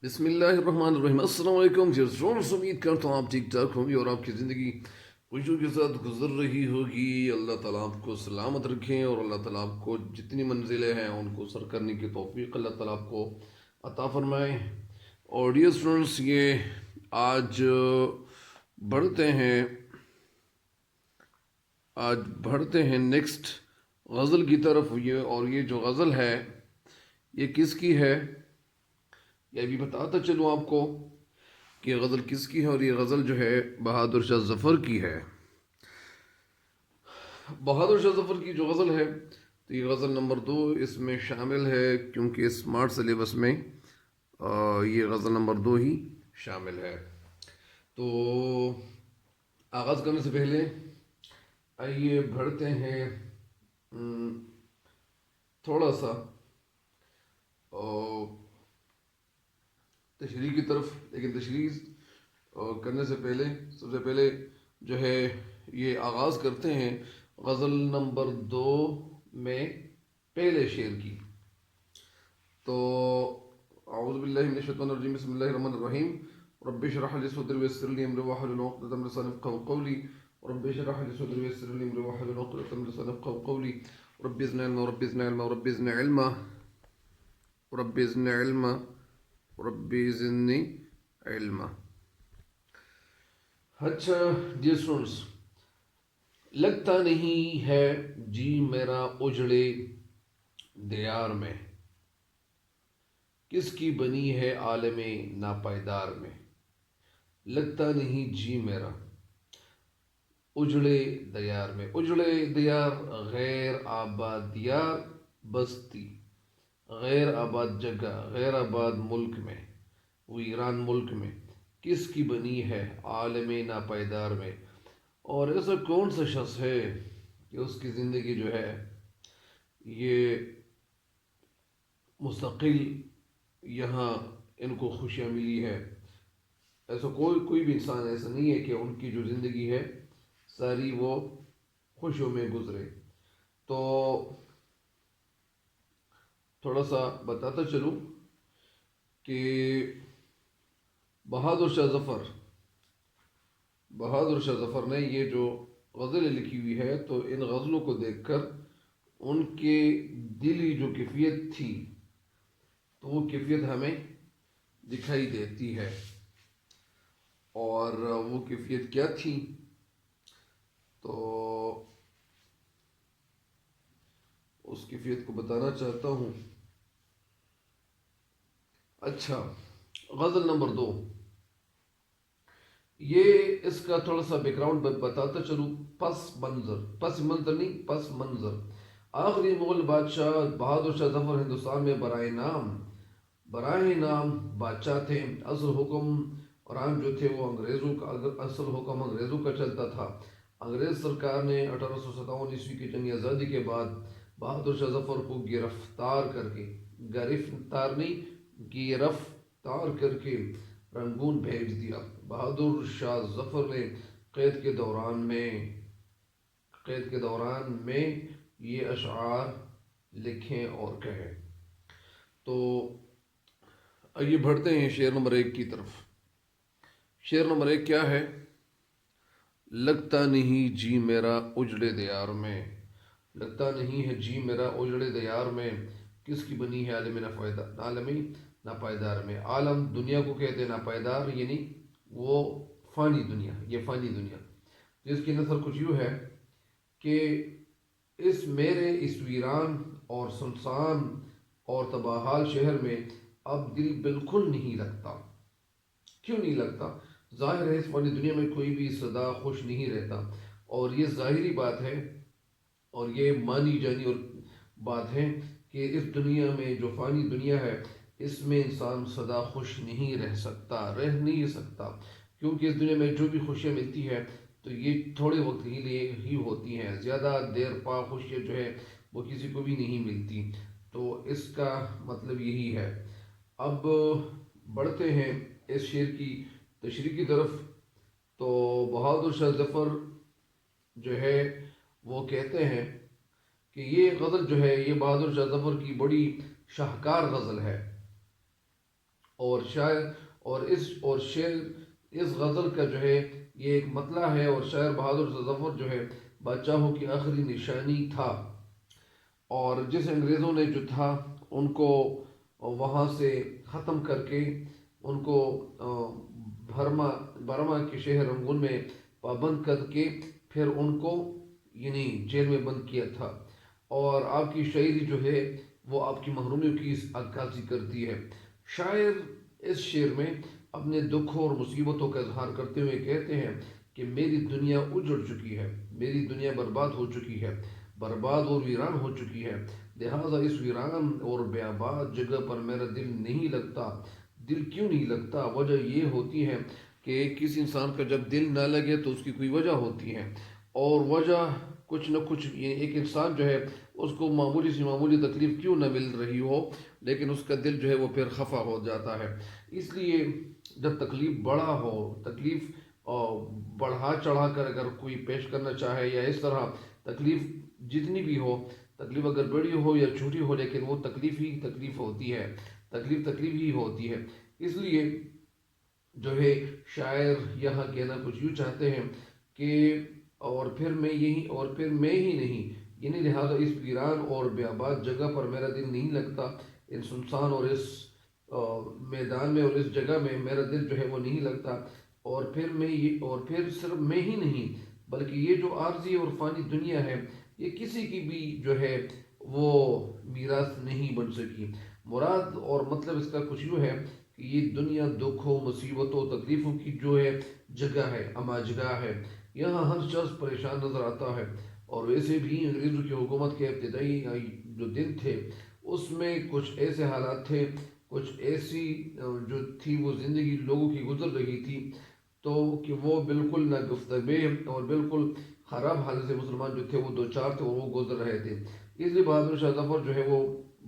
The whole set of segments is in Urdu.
بسم اللہ الرحمن الرحیم۔ السلام علیکم جی اسٹوڈنٹس، امید کرتا ہوں آپ ٹھیک ٹھاک ہوں گے اور آپ کی زندگی خوشیوں کے ساتھ گزر رہی ہوگی۔ اللہ تعالیٰ آپ کو سلامت رکھیں اور اللہ تعالیٰ آپ کو جتنی منزلیں ہیں ان کو سر کرنے کی توفیق اللہ تعالیٰ آپ کو عطا فرمائے۔ اور ڈیئر اسٹوڈنٹس، یہ آج بڑھتے ہیں آج بڑھتے ہیں نیکسٹ غزل کی طرف۔ یہ جو غزل ہے یہ کس کی ہے، یہ ابھی بتاتا چلوں آپ کو کہ یہ غزل کس کی ہے۔ اور یہ غزل جو ہے بہادر شاہ ظفر کی ہے۔ بہادر شاہ ظفر کی جو غزل ہے تو یہ غزل نمبر 2 اس میں شامل ہے، کیونکہ اسمارٹ سلیبس میں یہ غزل نمبر 2 ہی شامل ہے۔ تو آغاز کرنے سے پہلے آئیے بڑھتے ہیں تھوڑا سا تشریح کی طرف، لیکن تشریح کرنے سے پہلے سب سے پہلے جو ہے یہ آغاز کرتے ہیں غزل نمبر 2 میں پہلے شعر کی۔ تو اعوذ باللہ من الشیطان الرجیم، بسم اللہ الرحمن الرحیم۔ رب اشرح لي صدري ويسر لي امري واحلل عقدة من لساني يفقهوا قولي رب اشرح لي صدري ويسر لي امري واحلل عقدة من لساني يفقهوا قولي رب زدني علما رب زدني علما رب زدني علما رب زدني علما رب زدنی علما۔ اچھا ڈیئر اسٹوڈنٹس، لگتا نہیں ہے جی میرا اجڑے دیار میں، کس کی بنی ہے عالم ناپائیدار میں۔ لگتا نہیں جی میرا اجڑے دیار میں، اجڑے دیار غیر آباد دیار بستی، غیر آباد جگہ، غیر آباد ملک میں، ویران ملک میں کس کی بنی ہے عالم ناپائیدار میں۔ اور ایسا کون سا شخص ہے کہ اس کی زندگی جو ہے یہ مستقل یہاں ان کو خوشیاں ملی ہے۔ ایسا کوئی بھی انسان ایسا نہیں ہے کہ ان کی جو زندگی ہے ساری وہ خوشیوں میں گزرے۔ تو تھوڑا سا بتاتا چلوں کہ بہادر شاہ ظفر نے یہ جو غزلیں لکھی ہوئی ہے تو ان غزلوں کو دیکھ کر ان کے دلی جو کیفیت تھی تو وہ کیفیت ہمیں دکھائی دیتی ہے۔ اور وہ کیفیت کیا تھی تو اس کیفیت کو بتانا چاہتا ہوں۔ اچھا، غزل نمبر 2، یہ اس کا تھوڑا سا بیک گراؤنڈ بتاتا چلوں۔ پس منظر آخری مغل بادشاہ بہادر شاہ ظفر ہندوستان میں برائے نام بادشاہ تھے۔ اصل حکمران جو تھے وہ انگریزوں کا چلتا تھا۔ انگریز سرکار نے 1857 کی جنگ آزادی کے بعد بہادر شاہ ظفر کو گرفتار کر کے رنگون بھیج دیا۔ بہادر شاہ ظفر نے قید کے دوران میں یہ اشعار لکھیں اور کہے۔ تو آئیے بڑھتے ہیں شعر نمبر 1 کی طرف۔ شعر نمبر 1 کیا ہے؟ لگتا نہیں جی میرا اجڑے دیار میں، لگتا نہیں ہے جی میرا اجڑے دیار میں، کس کی بنی ہے عالم ناپائیدار میں۔ عالم دنیا کو کہتے ہیں، ناپائیدار یعنی وہ فانی دنیا، یہ فانی دنیا۔ جس کی نثر کچھ یوں ہے کہ اس ویران اور سنسان اور تباہال شہر میں اب دل بالکل نہیں لگتا۔ کیوں نہیں لگتا؟ ظاہر ہے اس فانی دنیا میں کوئی بھی سدا خوش نہیں رہتا، اور یہ ظاہری بات ہے اور یہ مانی جانی اور بات ہے کہ اس دنیا میں جو فانی دنیا ہے اس میں انسان سدا خوش نہیں رہ سکتا، کیونکہ اس دنیا میں جو بھی خوشیاں ملتی ہے تو یہ تھوڑے وقت کے لیے ہی ہوتی ہیں، زیادہ دیر پا خوشیاں جو ہے وہ کسی کو بھی نہیں ملتی۔ تو اس کا مطلب یہی ہے۔ اب بڑھتے ہیں اس شعر کی تشریح کی طرف۔ تو بہادر شاہ ظفر جو ہے وہ کہتے ہیں کہ یہ غزل جو ہے یہ بہادر شاہ ظفر کی بڑی شاہکار غزل ہے، اور شاعر اور شعر اس غزل کا جو ہے یہ ایک مطلع ہے، اور شاعر بہادر ظفر جو ہے بادشاہوں کی آخری نشانی تھا، اور جس انگریزوں نے جو تھا ان کو وہاں سے ختم کر کے ان کو برما کے شہر رنگون میں پابند کر کے پھر ان کو یعنی جیل میں بند کیا تھا، اور آپ کی شاعری جو ہے وہ آپ کی محرومیوں کی عکاسی کرتی ہے۔ شاعر اس شعر میں اپنے دکھوں اور مصیبتوں کا اظہار کرتے ہوئے کہتے ہیں کہ میری دنیا اجڑ چکی ہے، میری دنیا برباد ہو چکی ہے، برباد اور ویران ہو چکی ہے، لہٰذا اس ویران اور بیاباد جگہ پر میرا دل نہیں لگتا۔ دل کیوں نہیں لگتا؟ وجہ یہ ہوتی ہے کہ کسی انسان کا جب دل نہ لگے تو اس کی کوئی وجہ ہوتی ہے، اور وجہ کچھ نہ کچھ، یہ ایک انسان جو ہے اس کو معمولی سی معمولی تکلیف کیوں نہ مل رہی ہو لیکن اس کا دل جو ہے وہ پھر خفا ہو جاتا ہے۔ اس لیے جب تکلیف بڑا ہو، تکلیف بڑھا چڑھا کر اگر کوئی پیش کرنا چاہے، یا اس طرح تکلیف جتنی بھی ہو، تکلیف اگر بڑی ہو یا چھوٹی ہو لیکن وہ تکلیف ہی تکلیف ہوتی ہے، تکلیف ہی ہوتی ہے۔ اس لیے جو ہے شاعر یہاں کہنا کچھ یوں چاہتے ہیں کہ اور پھر میں ہی نہیں، یعنی لہٰذا اس ویران اور بیاباد جگہ پر میرا دل نہیں لگتا، ان سنسان اور اس میدان میں اور اس جگہ میں میرا دل جو ہے وہ نہیں لگتا، اور پھر صرف میں ہی نہیں بلکہ یہ جو عارضی اور فانی دنیا ہے یہ کسی کی بھی جو ہے وہ میراث نہیں بن سکی۔ مراد اور مطلب اس کا کچھ یوں ہے کہ یہ دنیا دکھوں، مصیبتوں، تکلیفوں کی جو ہے جگہ ہے، اماجگاہ ہے، یہاں ہر شخص پریشان نظر آتا ہے، اور ویسے بھی انگریزوں کی حکومت کے ابتدائی جو دن تھے اس میں کچھ ایسے حالات تھے، کچھ ایسی جو تھی وہ زندگی لوگوں کی گزر رہی تھی، تو کہ وہ بالکل ناگفتگو اور بالکل خراب حالت سے مسلمان جو تھے وہ دو چار تھے اور وہ گزر رہے تھے۔ اس لیے بہادر شاہ ظفر جو ہے وہ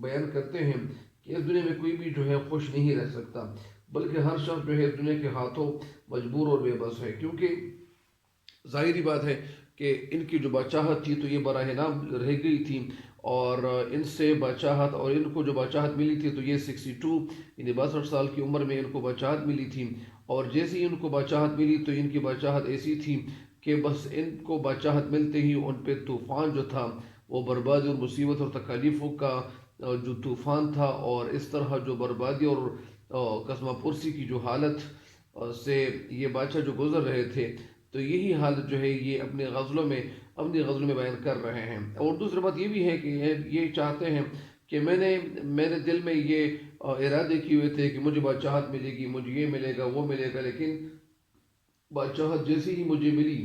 بیان کرتے ہیں کہ اس دنیا میں کوئی بھی جو ہے خوش نہیں رہ سکتا، بلکہ ہر شخص جو ہے اس دنیا کے ہاتھوں مجبور اور بے بس ہے، کیونکہ ظاہری بات ہے کہ ان کی جو بادشاہت تھی تو یہ براہ نام رہ گئی تھی، اور ان سے بادشاہت، اور ان کو جو بادشاہت ملی تھی تو یہ 62 یعنی 62 سال کی عمر میں ان کو بادشاہت ملی تھی، اور جیسے ہی ان کو بادشاہت ملی تو ان کی بادشاہت ایسی تھی کہ بس ان کو بادشاہت ملتے ہی ان پہ طوفان جو تھا وہ بربادی اور مصیبت اور تکالیفوں کا جو طوفان تھا، اور اس طرح جو بربادی اور قسمہ پرسی کی جو حالت سے یہ بادشاہ جو گزر رہے تھے، تو یہی حالت جو ہے یہ اپنی غزلوں میں بیان کر رہے ہیں۔ اور دوسری بات یہ بھی ہے کہ یہ چاہتے ہیں کہ میرے دل میں یہ ارادے کیے ہوئے تھے کہ مجھے بادشاہت ملے گی، مجھے یہ ملے گا وہ ملے گا، لیکن بادشاہت جیسی ہی مجھے ملی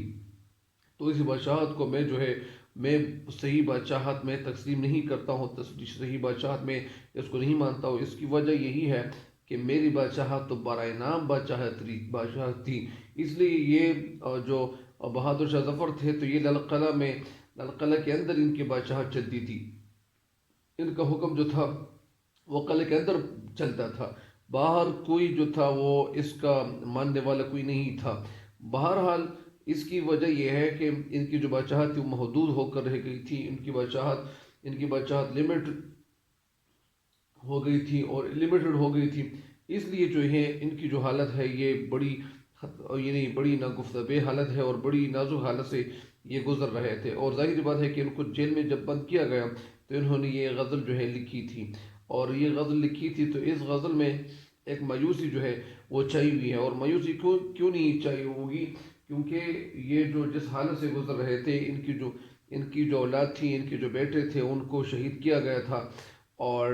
تو اس بادشاہت کو میں صحیح بادشاہت میں تسلیم نہیں کرتا ہوں، صحیح بادشاہت میں اس کو نہیں مانتا ہوں۔ اس کی وجہ یہی ہے کہ میری بادشاہت تو برائے نام بادشاہت تھی۔ اس لیے یہ جو بہادر شاہ ظفر تھے تو یہ لال قلعہ کے اندر ان کی بادشاہت چلتی تھی، ان کا حکم جو تھا وہ قلعے کے اندر چلتا تھا، باہر کوئی جو تھا وہ اس کا ماننے والا کوئی نہیں تھا۔ بہرحال اس کی وجہ یہ ہے کہ ان کی جو بادشاہت تھی وہ محدود ہو کر رہ گئی تھی، ان کی بادشاہت لمٹ ہو گئی تھی اور لمیٹڈ ہو گئی تھی، اس لیے جو ہے ان کی جو حالت ہے یہ بڑی ناگفتگو حالت ہے اور بڑی نازک حالت سے یہ گزر رہے تھے۔ اور ظاہر بات ہے کہ ان کو جیل میں جب بند کیا گیا تو انہوں نے یہ غزل جو ہے لکھی تھی، اور یہ غزل لکھی تھی تو اس غزل میں ایک مایوسی جو ہے وہ چھائی ہوئی ہے، اور مایوسی کیوں نہیں چھائی ہوگی؟ کیونکہ یہ جو جس حالت سے گزر رہے تھے، ان کی جو اولاد تھی، ان کے جو بیٹے تھے ان کو شہید کیا گیا تھا، اور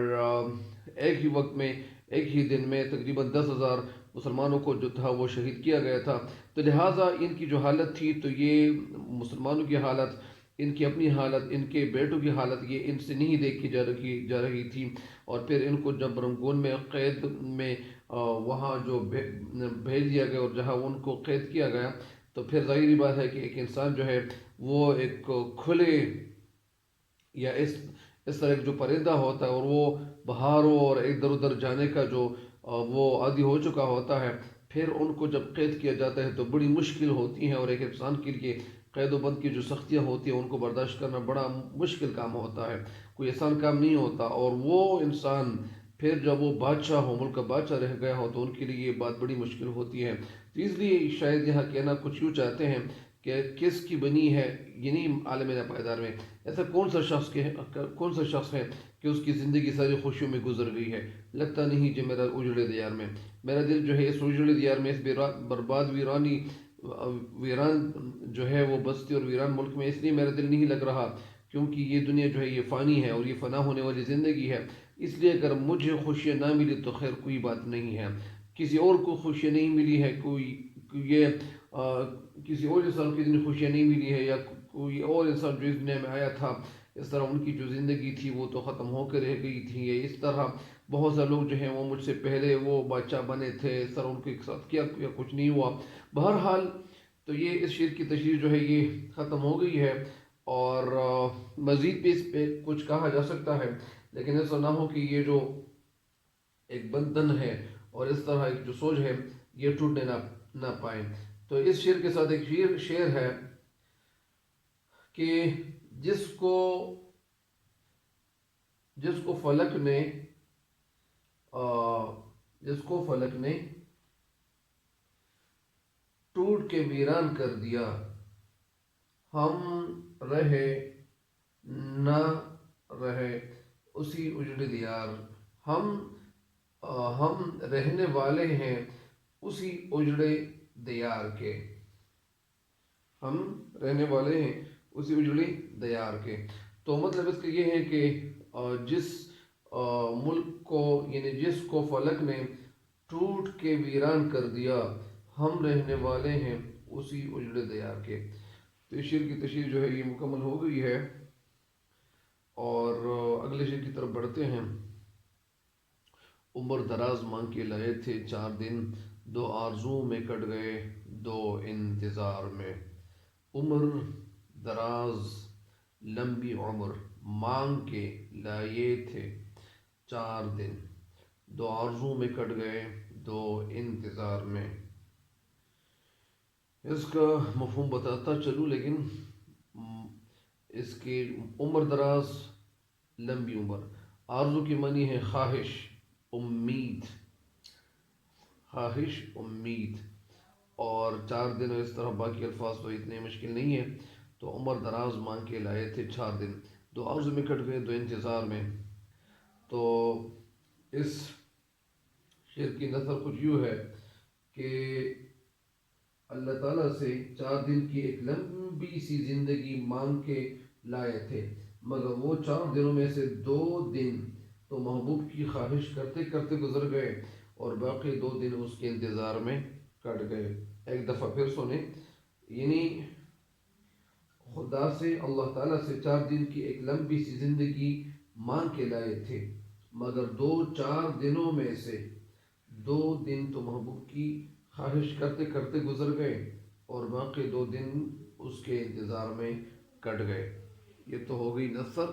ایک ہی وقت میں ایک ہی دن میں تقریباً 10,000 مسلمانوں کو جو تھا وہ شہید کیا گیا تھا، تو لہٰذا ان کی جو حالت تھی تو یہ مسلمانوں کی حالت، ان کی اپنی حالت، ان کے بیٹوں کی حالت یہ ان سے نہیں دیکھی جا رہی تھی، اور پھر ان کو جب رنگون میں قید میں وہاں جو بھیج دیا گیا اور جہاں ان کو قید کیا گیا، تو پھر ظاہری بات ہے کہ ایک انسان جو ہے وہ ایک کھلے یا اس طرح جو پرندہ ہوتا ہے اور وہ بہاروں اور ادھر ادھر جانے کا جو وہ عادی ہو چکا ہوتا ہے، پھر ان کو جب قید کیا جاتا ہے تو بڑی مشکل ہوتی ہیں، اور ایک انسان کے لیے قید و بند کی جو سختیاں ہوتی ہیں ان کو برداشت کرنا بڑا مشکل کام ہوتا ہے، کوئی آسان کام نہیں ہوتا، اور وہ انسان پھر جب وہ بادشاہ ہو، ملک کا بادشاہ رہ گیا ہو، تو ان کے لیے یہ بات بڑی مشکل ہوتی ہے۔ تو اس لیے شاید یہاں کہنا کچھ یوں چاہتے ہیں کہ کس کی بنی ہے، یعنی عالم پائیدار میں ایسا کون سا شخص ہے کہ اس کی زندگی ساری خوشیوں میں گزر گئی ہے؟ لگتا نہیں کہ میرا اجڑے دیار میں، میرا دل جو ہے اس اجڑے دیار میں، اس برباد ویران جو ہے وہ بستی اور ویران ملک میں، اس لیے میرا دل نہیں لگ رہا کیونکہ یہ دنیا جو ہے یہ فانی ہے اور یہ فنا ہونے والی زندگی ہے۔ اس لیے اگر مجھے خوشیاں نہ ملی تو خیر کوئی بات نہیں ہے، کسی اور کو خوشیاں نہیں ملی ہے، یہ کسی اور انسان کی اتنی خوشیاں نہیں ملی ہے، یا کوئی اور انسان جو اس دنیا میں آیا تھا اس طرح ان کی جو زندگی تھی وہ تو ختم ہو کے رہ گئی تھی، یا اس طرح بہت سے لوگ جو ہیں وہ مجھ سے پہلے وہ بادشاہ بنے تھے، اس طرح ان کے ساتھ کیا کچھ نہیں ہوا۔ بہرحال تو یہ اس شعر کی تشریح جو ہے یہ ختم ہو گئی ہے، اور مزید بھی اس پہ کچھ کہا جا سکتا ہے، لیکن ایسا نہ ہو کہ یہ جو ایک بندھن ہے اور اس طرح ایک جو سوچ ہے یہ ٹوٹنے نہ پائے۔ تو اس شعر کے ساتھ ایک شعر ہے کہ جس کو فلک نے ٹوٹ کے ویران کر دیا، ہم رہے نہ رہے اسی اجڑے دیار، ہم رہنے والے ہیں اسی اجڑے دیار کے، ہم رہنے والے ہیں اسی اجڑے دیار کے۔ تو مطلب اس کا یہ ہے کہ جس ملک کو، یعنی جس کو فلک نے ٹوٹ کے ویران کر دیا، ہم رہنے والے ہیں اسی اجڑے دیار کے۔ تو اس شعر کی تشریح جو ہے یہ مکمل ہو گئی ہے، اور اگلے شعر کی طرف بڑھتے ہیں۔ عمر دراز مانگ کے لائے تھے 4 دن، 2 آرزو میں کٹ گئے 2 انتظار میں۔ عمر دراز، لمبی عمر مانگ کے لائے تھے 4 دن، 2 آرزو میں کٹ گئے 2 انتظار میں۔ اس کا مفہوم بتاتا چلوں، لیکن اس کی عمر دراز، لمبی عمر، آرزو کی معنی ہے خواہش، امید، اور 4 دن، اور اس طرح باقی الفاظ تو اتنے مشکل نہیں ہے۔ تو عمر دراز مانگ کے لائے تھے 4 دن، 2 آرزو میں کٹ گئے 2 انتظار میں۔ تو اس شعر کی نثر کچھ یوں ہے کہ اللہ تعالیٰ سے 4 دن کی ایک لمبی سی زندگی مانگ کے لائے تھے، مگر وہ 4 دنوں میں سے 2 دن تو محبوب کی خواہش کرتے کرتے گزر گئے، اور باقی 2 دن اس کے انتظار میں کٹ گئے۔ ایک دفعہ پھر سنیں، یعنی خدا سے، اللہ تعالیٰ سے 4 دن کی ایک لمبی سی زندگی مانگ کے لائے تھے، مگر 4 دنوں میں سے 2 دن تو محبوب کی خواہش کرتے کرتے گزر گئے، اور باقی 2 دن اس کے انتظار میں کٹ گئے۔ یہ تو ہو گئی نثر،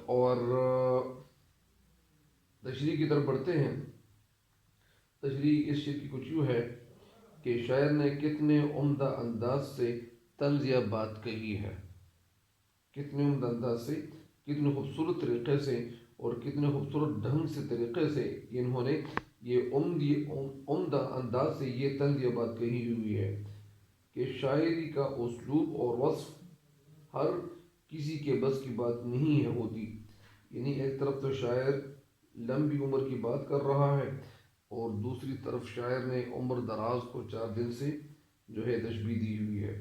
اور تشریح کی طرف بڑھتے ہیں۔ تشریح اس شعر کی کچھ یوں ہے کہ شاعر نے کتنے عمدہ انداز سے طنز یا بات کہی ہے، کتنے عمدہ انداز سے، کتنے خوبصورت طریقے سے اور کتنے خوبصورت ڈھنگ سے طریقے سے انہوں نے یہ عمدہ انداز سے یہ طنز یا بات کہی ہوئی ہے کہ شاعری کا اسلوب اور وصف ہر کسی کے بس کی بات نہیں ہے ہوتی۔ یعنی ایک طرف تو شاعر لمبی عمر کی بات کر رہا ہے، اور دوسری طرف شاعر نے عمر دراز کو 4 دن سے جو ہے تشبیہ دی ہوئی ہے۔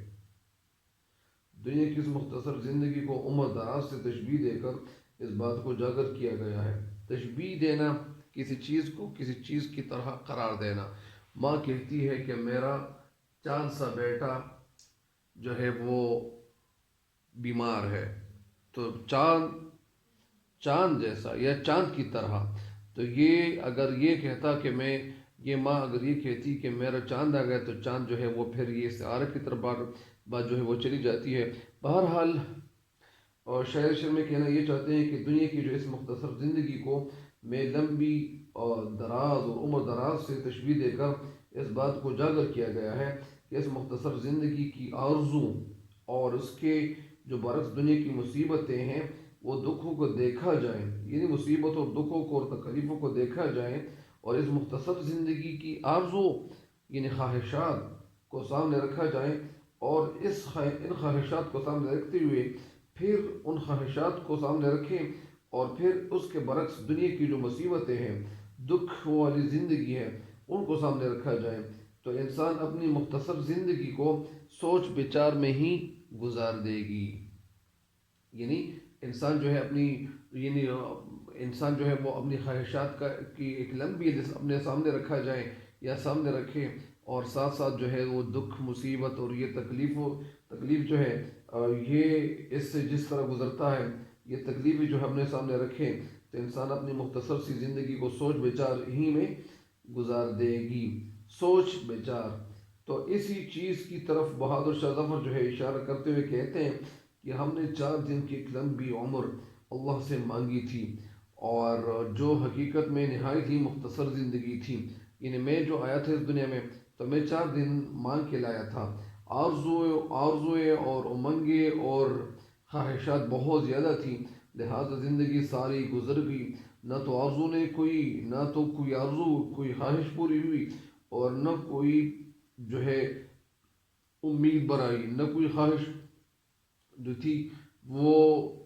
دنیا کی اس مختصر زندگی کو عمر دراز سے تشبیہ دے کر اس بات کو اجاگر کیا گیا ہے۔ تشبیہ دینا، کسی چیز کو کسی چیز کی طرح قرار دینا۔ ماں کہتی ہے کہ میرا چاند سا بیٹا جو ہے وہ بیمار ہے، تو چاند جیسا یا چاند کی طرح۔ تو یہ اگر یہ کہتا کہ یہ ماں اگر یہ کہتی کہ میرا چاند آ گیا، تو چاند جو ہے وہ پھر یہ استعارے کی طرف بات جو ہے وہ چلی جاتی ہے۔ بہرحال اور شعر میں کہنا یہ چاہتے ہیں کہ دنیا کی جو اس مختصر زندگی کو میں لمبی اور دراز اور عمر دراز سے تشبیہ دے کر اس بات کو اجاگر کیا گیا ہے کہ اس مختصر زندگی کی آرزو اور اس کے جو برعکس دنیا کی مصیبتیں ہیں، وہ دکھوں کو دیکھا جائے، یعنی مصیبت اور دکھوں کو اور تکلیفوں کو دیکھا جائے، اور اس مختصر زندگی کی آرزو یعنی خواہشات کو سامنے رکھا جائے، اور ان خواہشات کو سامنے رکھتے ہوئے پھر ان خواہشات کو سامنے رکھیں، اور پھر اس کے برعکس دنیا کی جو مصیبتیں ہیں، دکھ والی زندگی ہے، ان کو سامنے رکھا جائے، تو انسان اپنی مختصر زندگی کو سوچ بچار میں ہی گزار دے گی۔ یعنی انسان جو ہے اپنی یعنی انسان جو ہے وہ اپنی خواہشات کی ایک لمبی لسٹ اپنے سامنے رکھا جائے یا سامنے رکھے، اور ساتھ ساتھ جو ہے وہ دکھ مصیبت اور یہ تکلیف جو ہے یہ اس سے جس طرح گزرتا ہے، یہ تکلیفیں جو اپنے سامنے رکھے، تو انسان اپنی مختصر سی زندگی کو سوچ بچار ہی میں گزار دے گی۔ سوچ بچار، تو اسی چیز کی طرف بہادر شاہ ظفر جو ہے اشارہ کرتے ہوئے کہتے ہیں کہ ہم نے 4 دن کی ایک لمبی عمر اللہ سے مانگی تھی، اور جو حقیقت میں نہایت ہی مختصر زندگی تھی، یعنی میں جو آیا تھا اس دنیا میں تو میں 4 دن مانگ کے لایا تھا۔ آرزوئیں اور امنگیں اور خواہشات بہت زیادہ تھیں، لہٰذا زندگی ساری گزر گئی، نہ تو آرزو نے نہ تو کوئی آرزو کوئی خواہش پوری ہوئی، اور نہ کوئی جو ہے امید برائی، نہ کوئی خواہش جو تھی وہ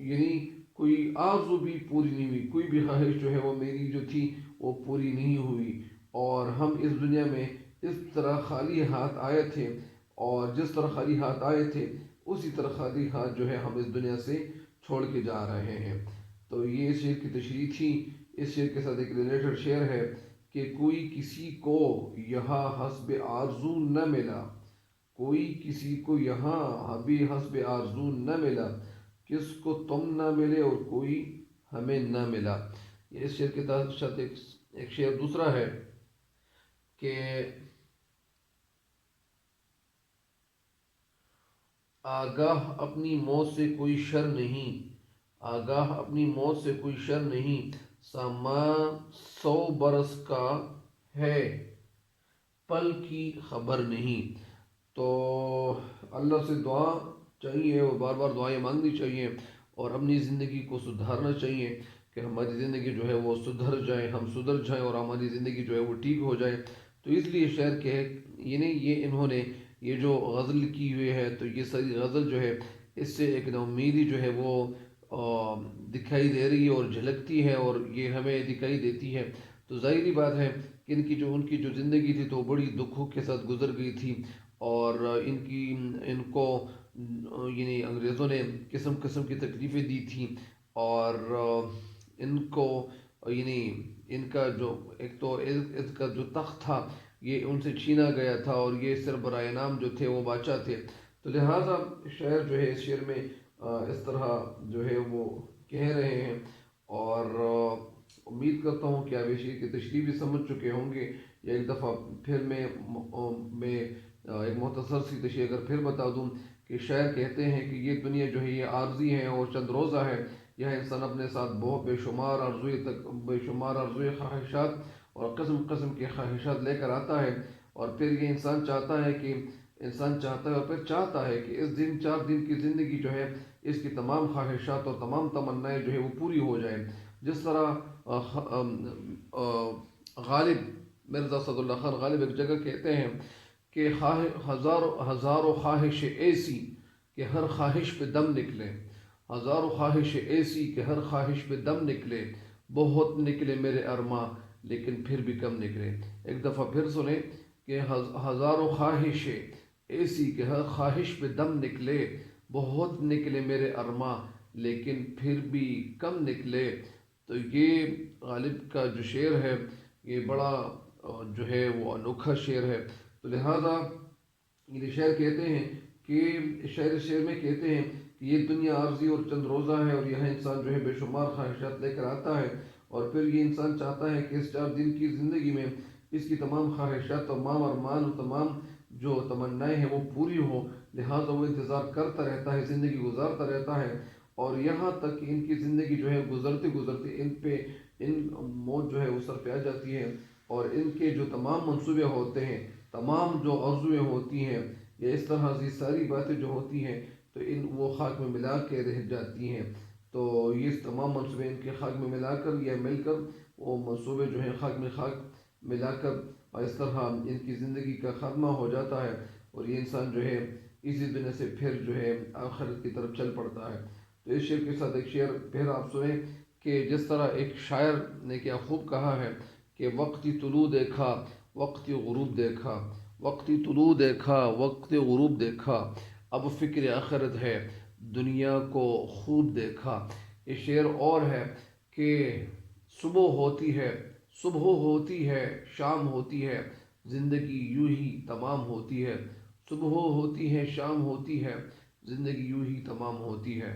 یعنی کوئی آرزو بھی پوری نہیں ہوئی، کوئی بھی خواہش جو ہے وہ میری جو تھی وہ پوری نہیں ہوئی، اور ہم اس دنیا میں اس طرح خالی ہاتھ آئے تھے، اور جس طرح خالی ہاتھ آئے تھے اسی طرح خالی ہاتھ جو ہے ہم اس دنیا سے چھوڑ کے جا رہے ہیں۔ تو یہ اس شعر کی تشریح تھی۔ اس شعر کے ساتھ ایک ریلیٹڈ شعر ہے کہ کوئی کسی کو یہاں حسب آرزو نہ ملا، کوئی کسی کو یہاں ابھی حسب آرزو نہ ملا، کس کو تم نہ ملے اور کوئی ہمیں نہ ملا۔ یہ اس شعر کے ساتھ ایک شعر دوسرا ہے کہ آگاہ اپنی موت سے کوئی شر نہیں، آگاہ اپنی موت سے کوئی شر نہیں، سامان 100 برس کا ہے پل کی خبر نہیں۔ تو اللہ سے دعا چاہیے اور بار بار دعائیں مانگنی چاہیے، اور اپنی زندگی کو سدھارنا چاہیے کہ ہماری زندگی جو ہے وہ سدھر جائے، ہم سدھر جائیں اور ہماری زندگی جو ہے وہ ٹھیک ہو جائے۔ تو اس لیے شعر کہ یہ انہوں نے یہ جو غزل کی ہوئی ہے، تو یہ ساری غزل جو ہے اس سے ایک امیدی جو ہے وہ دکھائی دے رہی ہے اور جھلکتی ہے، اور یہ ہمیں دکھائی دیتی ہے۔ تو ظاہری بات ہے کہ ان کی جو زندگی تھی تو بڑی دکھوں کے ساتھ گزر گئی تھی، اور ان کو یعنی انگریزوں نے قسم قسم کی تکلیفیں دی تھیں، اور ان کو یعنی ان کا جو ایک تو اس کا جو تخت تھا یہ ان سے چھینا گیا تھا، اور یہ سربراہ انعام جو تھے وہ بادشاہ تھے۔ تو لہٰذا شعر جو ہے اس شعر میں اس طرح جو ہے وہ کہہ رہے ہیں، اور امید کرتا ہوں کہ آپ اس شعر کی تشریح بھی سمجھ چکے ہوں گے، یا ایک دفعہ پھر میں ایک مختصر سی تشریح اگر پھر بتا دوں کہ شاعر کہتے ہیں کہ یہ دنیا جو ہے یہ عارضی ہے اور چند روزہ ہے، یہاں انسان اپنے ساتھ بہت بے شمار آرزوئے خواہشات اور قسم قسم کے خواہشات لے کر آتا ہے، اور پھر یہ انسان چاہتا ہے اور پھر چاہتا ہے کہ اس 4 دن کی زندگی جو ہے اس کی تمام خواہشات اور تمام تمنائیں جو ہے وہ پوری ہو جائیں، جس طرح غالب مرزا اسد اللہ خان غالب ایک جگہ کہتے ہیں کہ ہزاروں خواہش ایسی کہ ہر خواہش پہ دم نکلے، ہزاروں خواہش ایسی کہ ہر خواہش پہ دم نکلے، بہت نکلے میرے ارماں لیکن پھر بھی کم نکلے۔ ایک دفعہ پھر سنیں کہ ہزاروں خواہش ایسی کہ ہر خواہش پہ دم نکلے، بہت نکلے میرے ارماں لیکن پھر بھی کم نکلے۔ تو یہ غالب کا جو شعر ہے یہ بڑا جو ہے وہ انوکھا شعر ہے۔ تو لہٰذا یہ شعر کہتے ہیں کہ شعر میں کہتے ہیں کہ یہ دنیا عارضی اور چند روزہ ہے، اور یہاں انسان جو ہے بے شمار خواہشات لے کر آتا ہے، اور پھر یہ انسان چاہتا ہے کہ اس 4 دن کی زندگی میں اس کی تمام خواہشات، تمام ارمان اور تمام جو تمنائیں ہیں وہ پوری ہوں، لہٰذا وہ انتظار کرتا رہتا ہے، زندگی گزارتا رہتا ہے، اور یہاں تک کہ ان کی زندگی جو ہے گزرتے گزرتے ان موت جو ہے وہ سر پہ آ جاتی ہے، اور ان کے جو تمام منصوبے ہوتے ہیں، تمام جو آرزویں ہوتی ہیں، یا اس طرح سے ساری باتیں جو ہوتی ہیں تو وہ خاک میں ملا کے رہ جاتی ہیں۔ تو یہ تمام منصوبے ان کے خاک میں ملا کر یا مل کر وہ منصوبے جو ہیں خاک میں خاک ملا کر اور اس طرح ان کی زندگی کا خاتمہ ہو جاتا ہے اور یہ انسان جو ہے اسی دنیا سے پھر جو ہے آخرت کی طرف چل پڑتا ہے۔ تو اس شعر کے ساتھ ایک شعر پھر آپ سنیں کہ جس طرح ایک شاعر نے کیا خوب کہا ہے کہ وقتی طلوع دیکھا وقتی غروب دیکھا، وقتی طلوع دیکھا وقتی غروب دیکھا، اب فکر آخرت ہے دنیا کو خوب دیکھا۔ یہ شعر اور ہے کہ صبح ہوتی ہے، صبح ہوتی ہے، شام ہوتی ہے، زندگی یوں ہی تمام ہوتی ہے، صبح ہوتی ہے، شام ہوتی ہے، زندگی یوں ہی تمام ہوتی ہے۔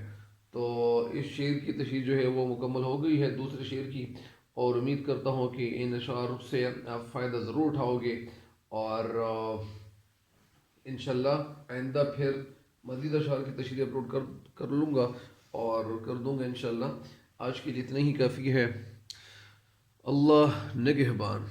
تو اس شعر کی تشریح جو ہے وہ مکمل ہو گئی ہے دوسرے شعر کی، اور امید کرتا ہوں کہ ان اشعار سے آپ فائدہ ضرور اٹھاؤ گے، اور انشاءاللہ آئندہ پھر مزید اشعار کی تشریح اپلوڈ کر لوں گا اور کر دوں گا انشاءاللہ۔ آج کے لیے اتنا ہی کافی ہے۔ اللہ نگہبان۔